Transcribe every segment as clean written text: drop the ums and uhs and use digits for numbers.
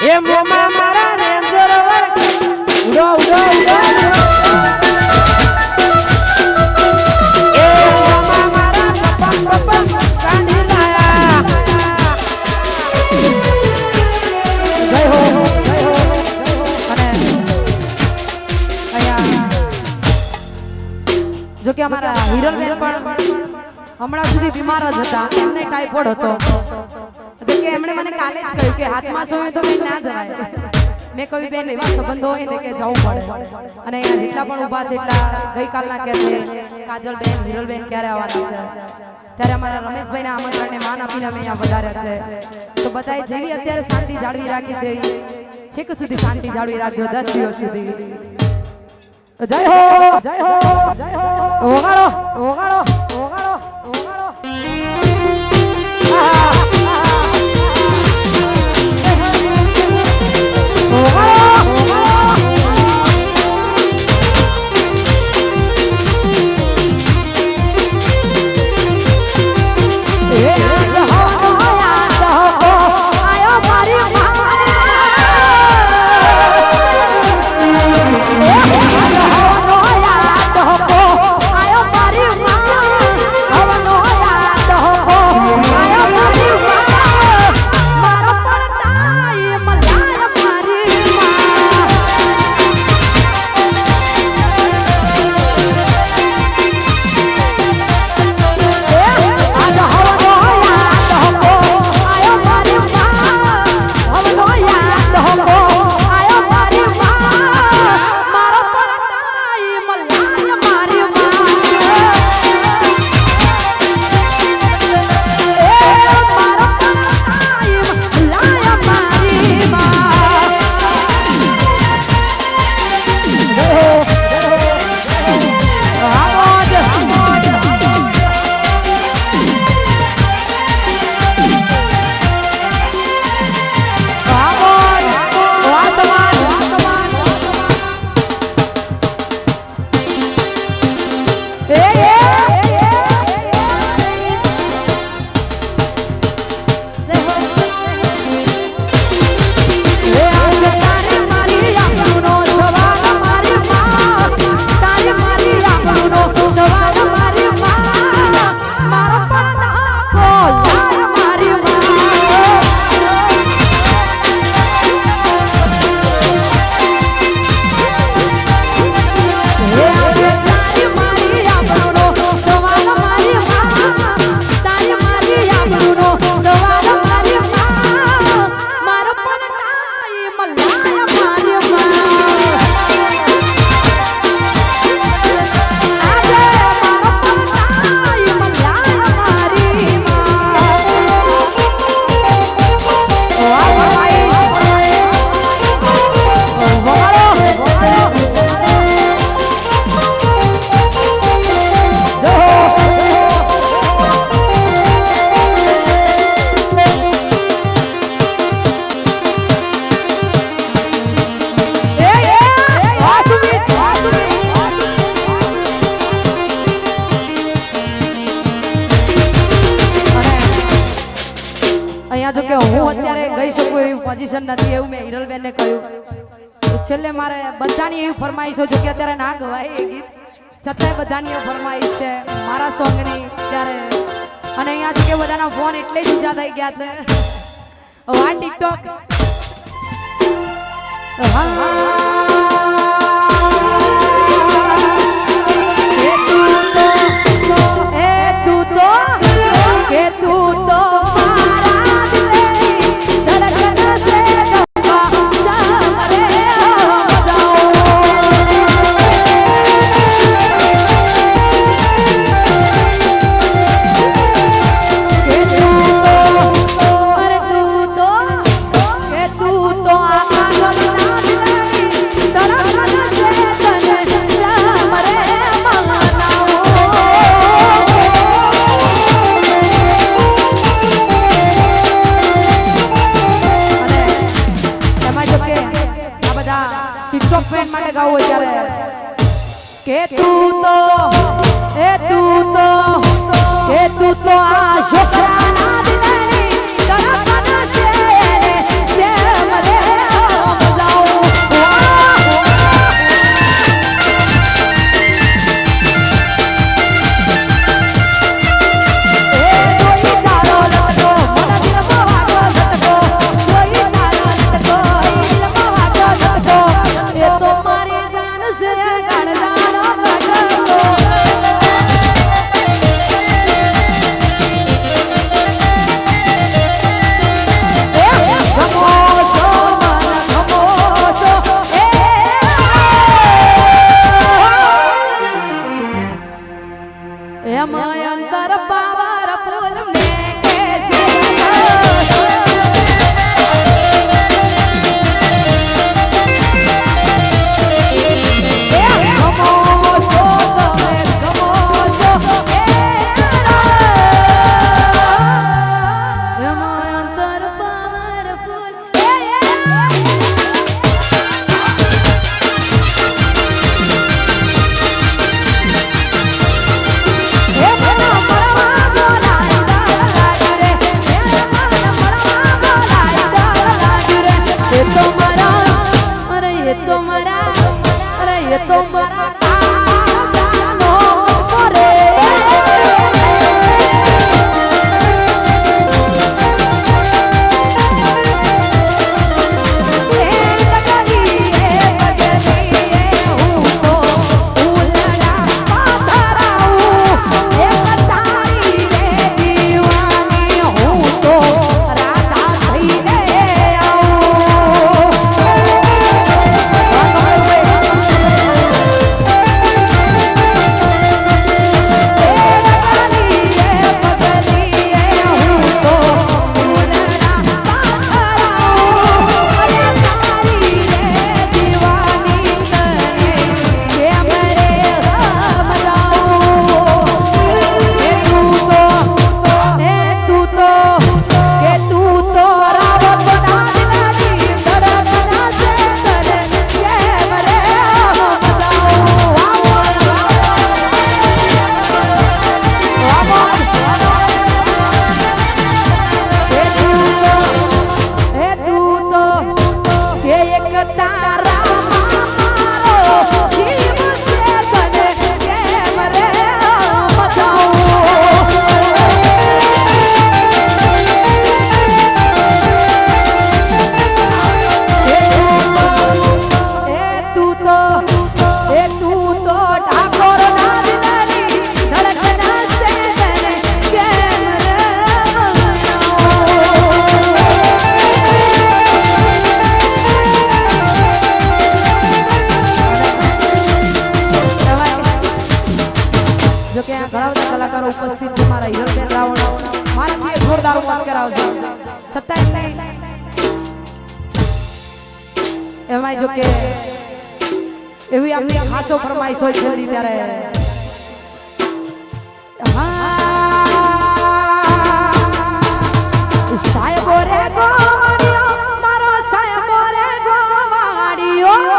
એ મોમા મારા રેન્જર ઉડો ઉડો ઉડો એ મોમા મારા પપ્પા કાઢી લાયા જય હો અને અહીંયા જો કે અમારા હિરલબેન પણ હમણાં સુધી બીમાર જ હતા, એમને ટાઇફોઇડ હતો. કે એમણે મને કાલે જ કહ્યું કે હાથમાં સોય તો મેં ના જવાય. મેં કહ્યું બેન એવા સંબંધો હોય ને કે જવું પડે. અને અહીંયા જેટલા પણ ઊભા છે એટલા ગઈકાલના કહે છે કાજલબેન હિરલબેન ક્યારે આવવાના છે, ત્યારે અમારા રમેશભાઈના આમંત્રણને માન આપીને અમે અહીંયા વધાર્યા છે. તો બધાએ જેવી અત્યારે શાંતિ જાળવી રાખી છે છેક સુધી શાંતિ જાળવી રાખજો 10 દિવસ સુધી. જય હો જય હો જય હો ઓગાળો ઓગાળો ઓગાળો ઓગાળો અહીંયા જો કે હું અત્યારે ગઈ શકું એવી પોઝિશન નથી એવું મેં હિરલબેનને કહ્યું. છેલ્લે મારે બધાની એવી ફરમાઈશ છે કે અત્યારે ના ગવાય એ ગીત, છતાંય બધાની ફરમાઈશ છે મારા સોંગની ત્યારે. અને અહીંયા જો કે બધાના ફોન એટલે જ ઊંચા થઈ ગયા છે. આ ટિકટોક કે તું તો આ છોકરાના દિલની ધડકન છે રે મરે તો મારા અરે એ તો મારા કાનો રે ઉપસ્થિત છે મારા હિરલબેન રાવણ મારા જોરદાર વાત કરાવશે છતાંય એમાં જો કે એવી આપણી ખાસો ફરમાઈશ હોય છેલ્લી ત્યારે સાહેબો રે ગોવાડિયો મારો સાહેબો રે ગોવાડિયો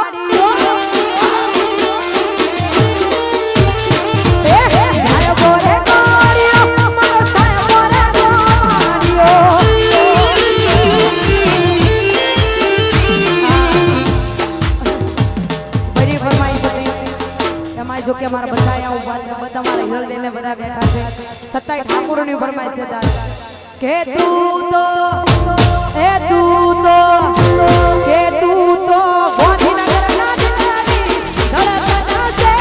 જો કે મારા બધા અહીંયા ઉભા છે બધા મારા હિરલબેન ને બધા બેઠા છે છતાંય ઠાકોરની ફરમાય છે તાર કે તું તો એ તું તો કે તું તો ગોધીનગર ના દીકરી ધડકન છે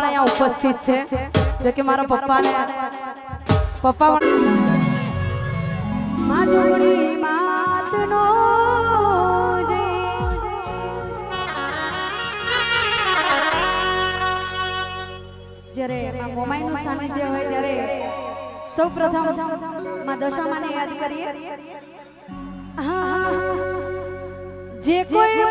તને ઉપસ્થિત છે જો કે મારા પપ્પાને પપ્પા માં જોડી માતનો જે જ્યારે મોમાઈનું સાનિધ્ય હોય ત્યારે સૌપ્રથમ માં દશામાને યાદ કરીએ. હા જે કોઈ